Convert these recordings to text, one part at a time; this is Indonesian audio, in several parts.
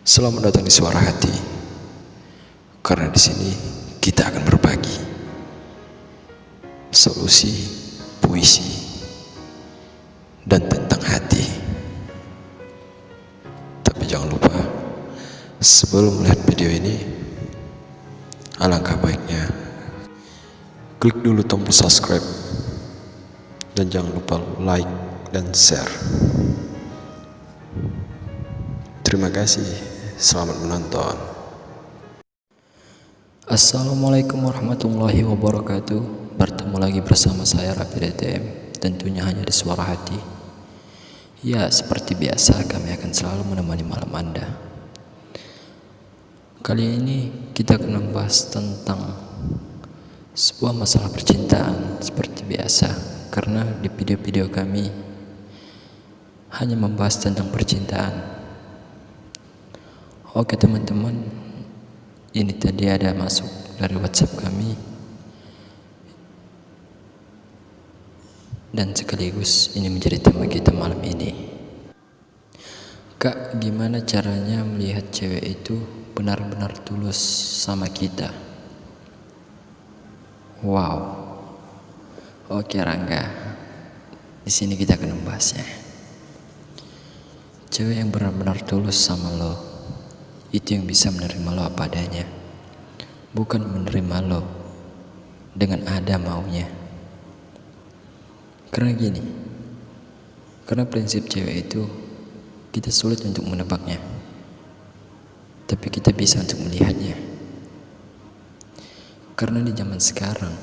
Selamat datang di Suara Hati. Karena di sini kita akan berbagi solusi, puisi, dan tentang hati. Tapi jangan lupa, sebelum melihat video ini, alangkah baiknya klik dulu tombol subscribe dan jangan lupa like dan share. Terima kasih, selamat menonton. Assalamualaikum warahmatullahi wabarakatuh. Bertemu lagi bersama saya Raffi DTM, tentunya hanya di Suara Hati. Ya, seperti biasa kami akan selalu menemani malam Anda. Kali ini kita akan membahas tentang sebuah masalah percintaan seperti biasa, karena di video-video kami hanya membahas tentang percintaan. Oke teman-teman, ini tadi ada masuk dari WhatsApp kami, dan sekaligus ini menjadi tema kita malam ini. Kak, gimana caranya melihat cewek itu benar-benar tulus sama kita? Wow. Oke Rangga, di sini kita akan membahasnya. Cewek yang benar-benar tulus sama lo, itu yang bisa menerima lo apa adanya, bukan menerima lo dengan ada maunya. Karena gini, karena prinsip cewek itu kita sulit untuk menebaknya, tapi kita bisa untuk melihatnya. Karena di zaman sekarang,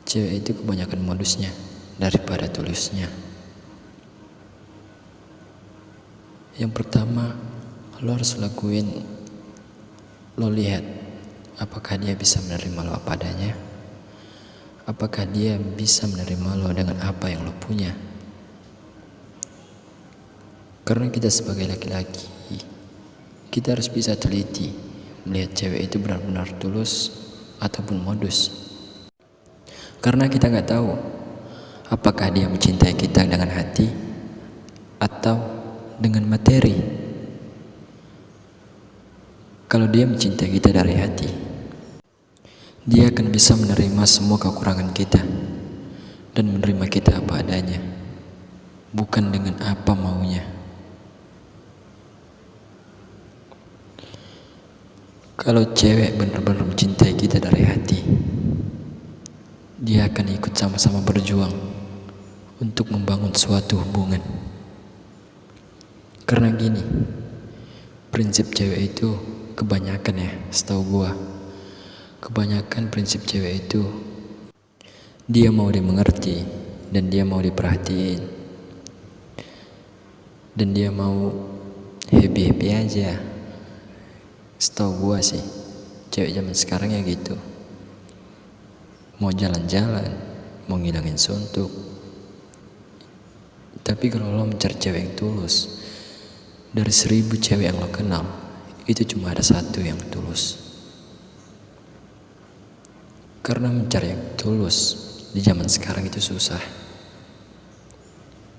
cewek itu kebanyakan modusnya daripada tulusnya. Yang pertama, lo harus lakuin, lo lihat apakah dia bisa menerima lo apa adanya, apakah dia bisa menerima lo dengan apa yang lo punya. Karena kita sebagai laki-laki, kita harus bisa teliti melihat cewek itu benar-benar tulus ataupun modus. Karena kita nggak tahu apakah dia mencintai kita dengan hati atau dengan materi. Kalau dia mencintai kita dari hati, dia akan bisa menerima semua kekurangan kita dan menerima kita apa adanya, bukan dengan apa maunya. Kalau cewek benar-benar mencintai kita dari hati, dia akan ikut sama-sama berjuang untuk membangun suatu hubungan. Karena gini, prinsip cewek itu kebanyakan ya, setahu gua, kebanyakan prinsip cewek itu dia mau dimengerti dan dia mau diperhatiin dan dia mau happy-happy aja. Setahu gua sih, cewek zaman sekarang ya gitu, mau jalan-jalan, mau ngilangin suntuk. Tapi kalau lo mencari cewek yang tulus, dari 1000 cewek yang lo kenal, itu cuma ada satu yang tulus. Karena mencari yang tulus di zaman sekarang itu susah.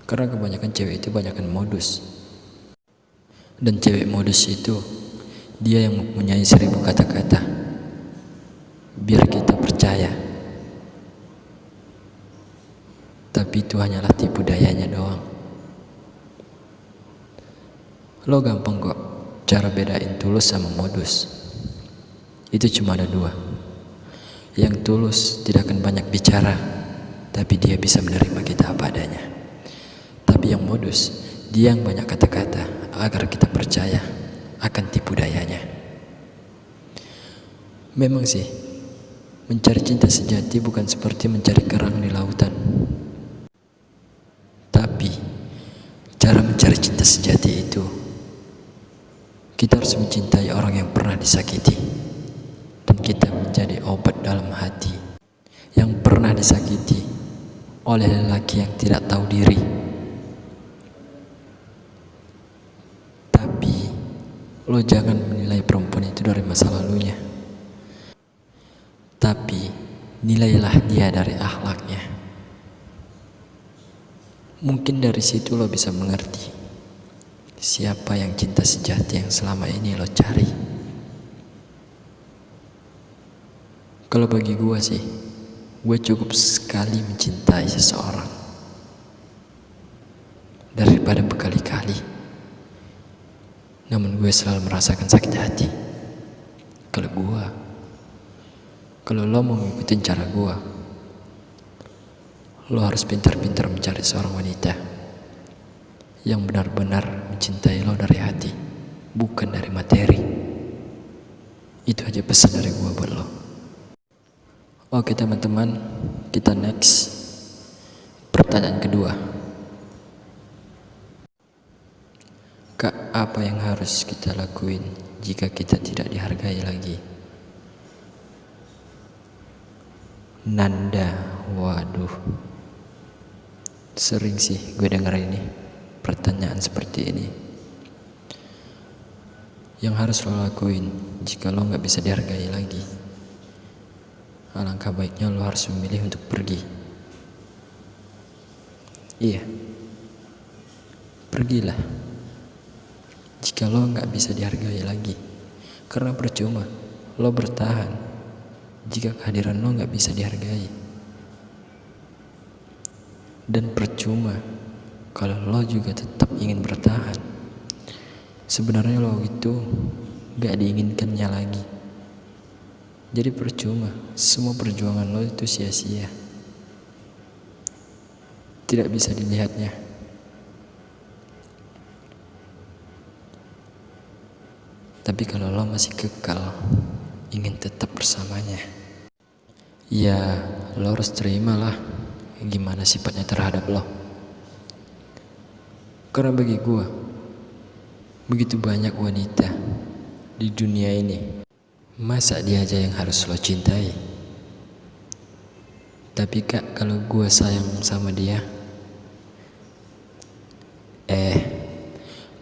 Karena kebanyakan cewek itu banyakkan modus. Dan cewek modus itu dia yang mempunyai 1000 kata-kata biar kita percaya. Tapi itu hanyalah tipu dayanya doang. Lo gampang kok cara bedain tulus sama modus. Itu cuma ada 2. Yang tulus tidak akan banyak bicara, tapi dia bisa menerima kita apa adanya. Tapi yang modus, dia yang banyak kata-kata agar kita percaya akan tipu dayanya. Memang sih, mencari cinta sejati bukan seperti mencari kerang di lautan. Tapi cara mencari cinta sejati itu, kita harus mencintai orang yang pernah disakiti, dan kita menjadi obat dalam hati yang pernah disakiti oleh lelaki yang tidak tahu diri. Tapi lo jangan menilai perempuan itu dari masa lalunya, tapi nilailah dia dari akhlaknya. Mungkin dari situ lo bisa mengerti siapa yang cinta sejati yang selama ini lo cari. Kalau bagi gue sih, gue cukup sekali mencintai seseorang daripada berkali-kali. Namun gue selalu merasakan sakit hati. Kalau lo mau ngikutin cara gue, lo harus pintar-pintar mencari seorang wanita yang benar-benar mencintai lo dari hati, bukan dari materi. Itu aja pesan dari gue buat lo. Oke teman-teman, kita next. Pertanyaan kedua. Kak, apa yang harus kita lakuin jika kita tidak dihargai lagi? Nanda, waduh. Sering sih gue denger ini, pertanyaan seperti ini. Yang harus lo lakuin jika lo gak bisa dihargai lagi, alangkah baiknya lo harus memilih untuk pergi. Iya, pergilah jika lo gak bisa dihargai lagi. Karena percuma lo bertahan jika kehadiran lo gak bisa dihargai. Dan percuma kalau lo juga tetap ingin bertahan. Sebenarnya lo itu gak diinginkannya lagi. Jadi percuma, semua perjuangan lo itu sia-sia. Tidak bisa dilihatnya. Tapi kalau lo masih kekal ingin tetap bersamanya, ya lo harus terimalah gimana sifatnya terhadap lo. Karena bagi gue, begitu banyak wanita di dunia ini, masa dia aja yang harus lo cintai? Tapi kak, kalau gue sayang sama dia,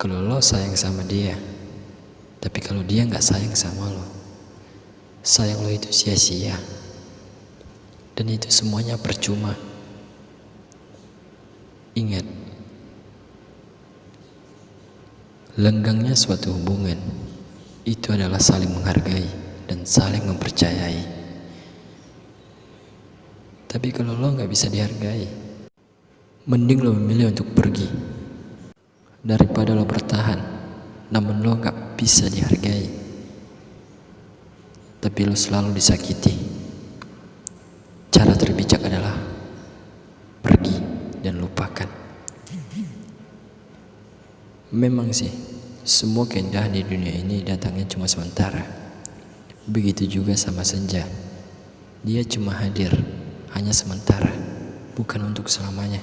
kalau lo sayang sama dia, tapi kalau dia gak sayang sama lo, sayang lo itu sia-sia. Dan itu semuanya percuma. Ingat, lenggangnya suatu hubungan itu adalah saling menghargai dan saling mempercayai. Tapi kalau lo gak bisa dihargai, mending lo memilih untuk pergi daripada lo bertahan namun lo gak bisa dihargai, tapi lo selalu disakiti. Cara terbijak adalah pergi dan lupakan. Memang sih, semua keindahan di dunia ini datangnya cuma sementara. Begitu juga sama senja, dia cuma hadir hanya sementara, bukan untuk selamanya.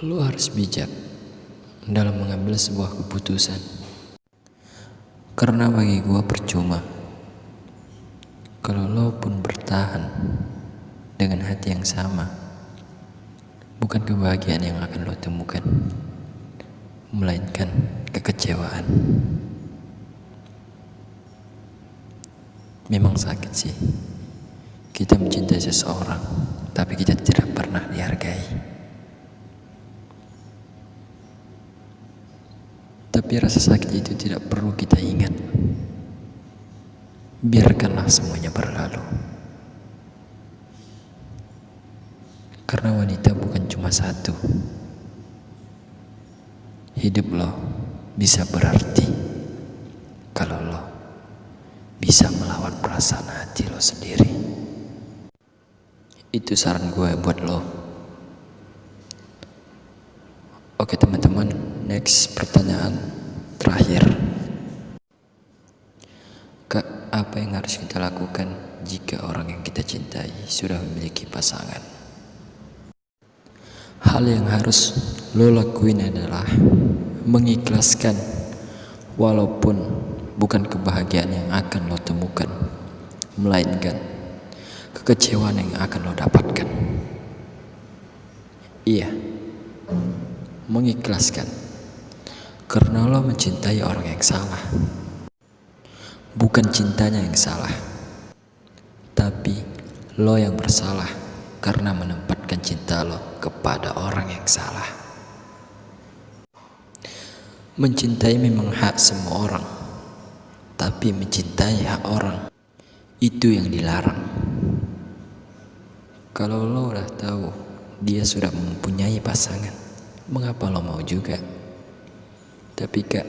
Lo harus bijak dalam mengambil sebuah keputusan. Karena bagi gua percuma kalau lo pun bertahan dengan hati yang sama. Bukan kebahagiaan yang akan lo temukan, melainkan kekecewaan. Memang sakit sih kita mencintai seseorang tapi kita tidak pernah dihargai. Tapi rasa sakit itu tidak perlu kita ingat. Biarkanlah semuanya berlalu. Karena wanita bukan cuma satu. Hidup lo bisa berarti kalau lo bisa melawan perasaan hati lo sendiri. Itu saran gue buat lo. Oke teman-teman, next pertanyaan terakhir. Kak, apa yang harus kita lakukan jika orang yang kita cintai sudah memiliki pasangan? Hal yang harus lo lakuin adalah mengikhlaskan, walaupun bukan kebahagiaan yang akan lo temukan, melainkan kekecewaan yang akan lo dapatkan. Iya, mengikhlaskan. Karena lo mencintai orang yang salah. Bukan cintanya yang salah, tapi lo yang bersalah karena menempatkan menamatkan cinta lo kepada orang yang salah. Mencintai memang hak semua orang, tapi mencintai hak orang itu yang dilarang. Kalau lo udah tahu dia sudah mempunyai pasangan, mengapa lo mau juga? Tapi kak,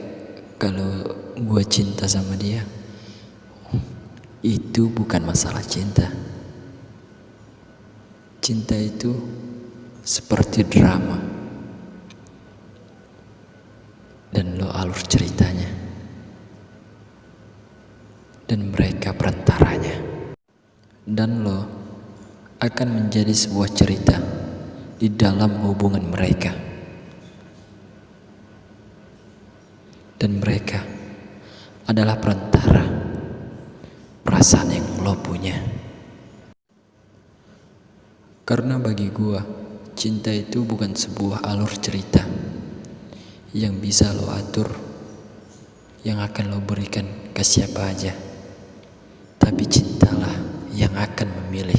kalau gue cinta sama dia, itu bukan masalah cinta. Cinta itu seperti drama, dan lo alur ceritanya, dan mereka perantaranya, dan lo akan menjadi sebuah cerita di dalam hubungan mereka, dan mereka adalah perantara perasaan yang lo punya. Karena bagi gua, cinta itu bukan sebuah alur cerita yang bisa lo atur, yang akan lo berikan ke siapa aja. Tapi cintalah yang akan memilih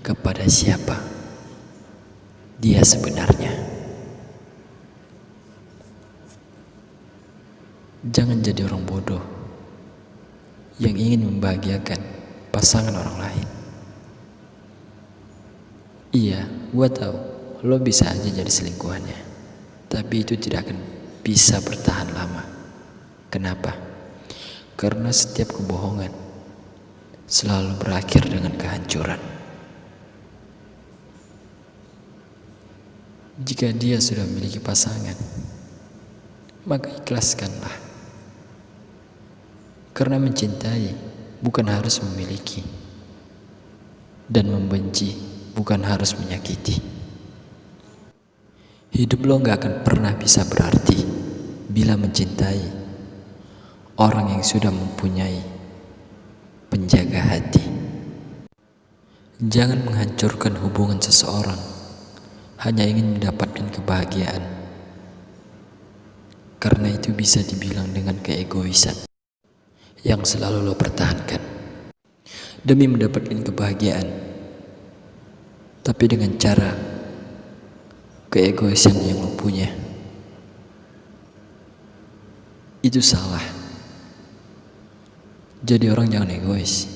kepada siapa dia sebenarnya. Jangan jadi orang bodoh yang ingin membahagiakan pasangan orang lain. Iya, gua tahu lo bisa aja jadi selingkuhannya, tapi itu tidak akan bisa bertahan lama. Kenapa? Karena setiap kebohongan selalu berakhir dengan kehancuran. Jika dia sudah memiliki pasangan, maka ikhlaskanlah. Karena mencintai bukan harus memiliki, dan membenci bukan harus menyakiti. Hidup lo gak akan pernah bisa berarti bila mencintai orang yang sudah mempunyai penjaga hati. Jangan menghancurkan hubungan seseorang hanya ingin mendapatkan kebahagiaan, karena itu bisa dibilang dengan keegoisan yang selalu lo pertahankan demi mendapatkan kebahagiaan, tapi dengan cara keegoisan yang lo punya. Itu salah. Jadi orang jangan egois.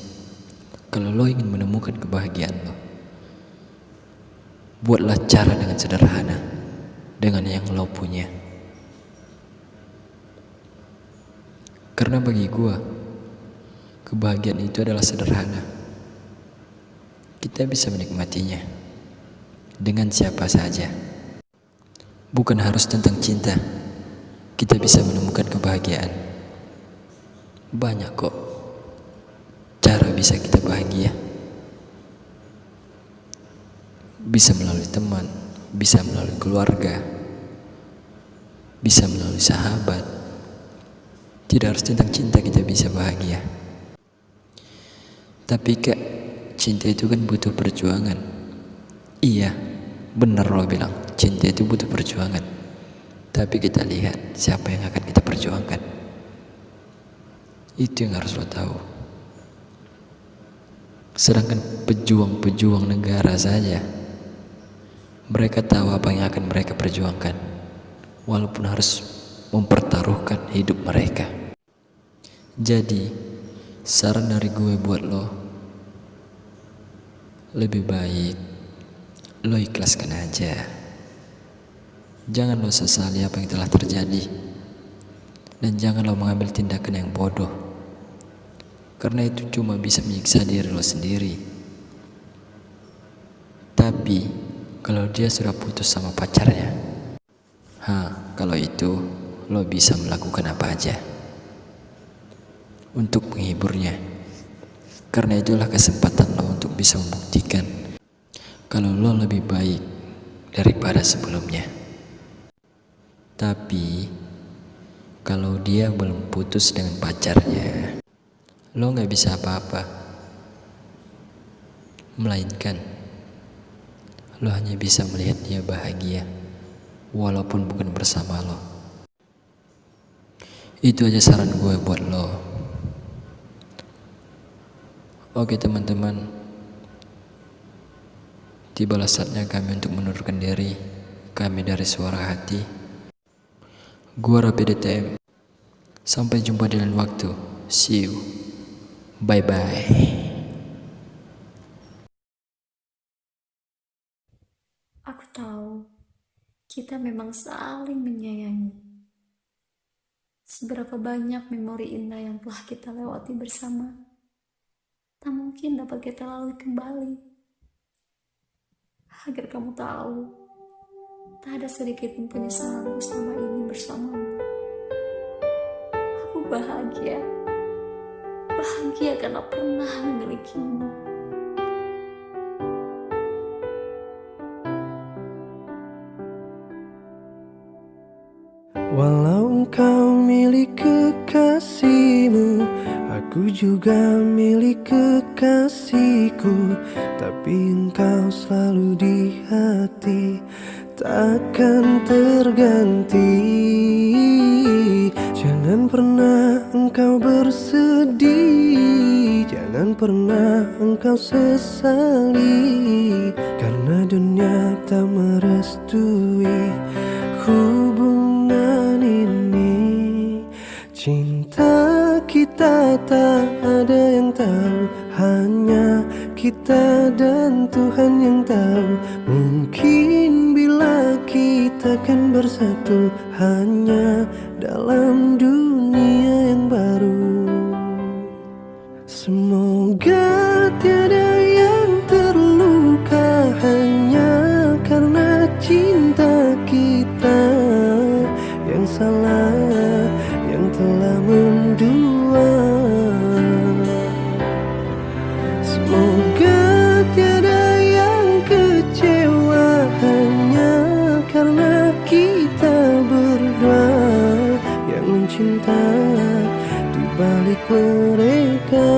Kalau lo ingin menemukan kebahagiaan lo, buatlah cara dengan sederhana, dengan yang lo punya. Karena bagi gua, kebahagiaan itu adalah sederhana. Kita bisa menikmatinya dengan siapa saja. Bukan harus tentang cinta kita bisa menemukan kebahagiaan. Banyak kok cara bisa kita bahagia. Bisa melalui teman, bisa melalui keluarga, bisa melalui sahabat. Tidak harus tentang cinta kita bisa bahagia. Tapi kak, cinta itu kan butuh perjuangan. Iya, benar lo bilang, cinta itu butuh perjuangan. Tapi kita lihat siapa yang akan kita perjuangkan. Itu yang harus lo tahu. Sedangkan pejuang-pejuang negara saja, mereka tahu apa yang akan mereka perjuangkan, walaupun harus mempertaruhkan hidup mereka. Jadi, saran dari gue buat lo, lebih baik lo ikhlaskan aja. Jangan lo sesali apa yang telah terjadi, dan jangan lo mengambil tindakan yang bodoh, karena itu cuma bisa menyiksa diri lo sendiri. Tapi kalau dia sudah putus sama pacarnya, kalau itu lo bisa melakukan apa aja untuk menghiburnya, karena itulah kesempatan lo untuk bisa membuktikan kalau lo lebih baik daripada sebelumnya. Tapi kalau dia belum putus dengan pacarnya, lo gak bisa apa-apa, melainkan lo hanya bisa melihat dia bahagia walaupun bukan bersama lo. Itu aja saran gue buat lo. Oke teman-teman, Tibalah saatnya kami untuk menundurkan diri. Kami dari Suara Hati. Gua Rapi DTM. Sampai jumpa di lain waktu. See you. Bye-bye. Aku tahu kita memang saling menyayangi. Seberapa banyak memori indah yang telah kita lewati bersama, tak mungkin dapat kita lalui kembali. Agar kamu tahu, tak ada sedikit pun penyesalanku selama ini bersamamu. Aku bahagia karena pernah memilikimu. Walau engkau milik kekasihmu, aku juga milik kekasihku. Tapi engkau selalu di hati, takkan terganti. Jangan pernah engkau bersedih, jangan pernah engkau sesali, karena dunia tak merestui hubungan ini. Cinta kita tak ada yang tahu, hanya kita dan Tuhan yang tahu. Mungkin bila kita kan bersatu, hanya dalam dunia yang baru. Semoga tiada yang terluka hanya karena cinta kita yang salah, yang telah mendua. Semoga tiada yang kecewa hanya karena kita berdua yang mencinta di balik mereka.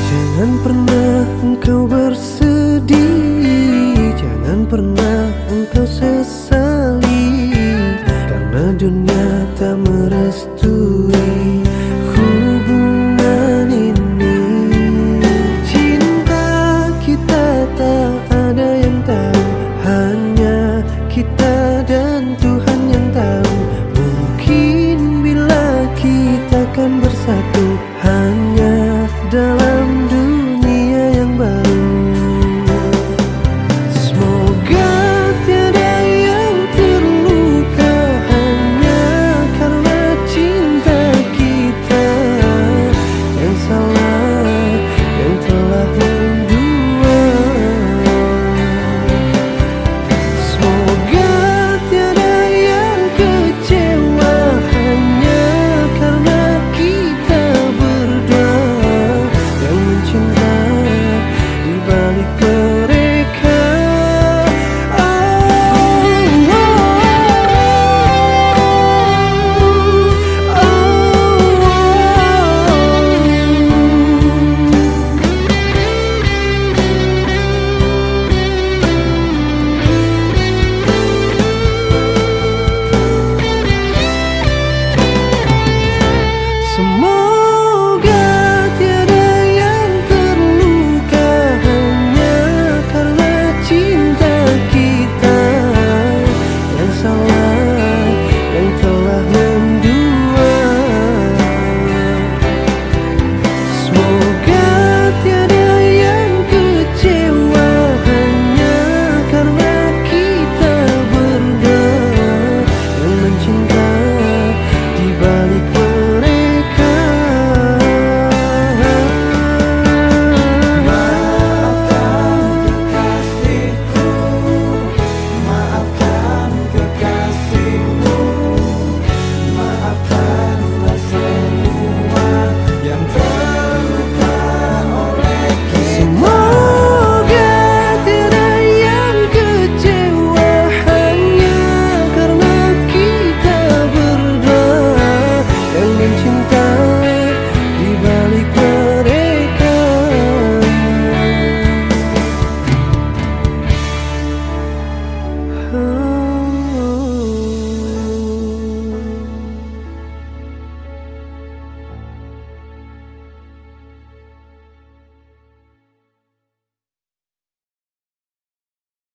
Jangan pernah engkau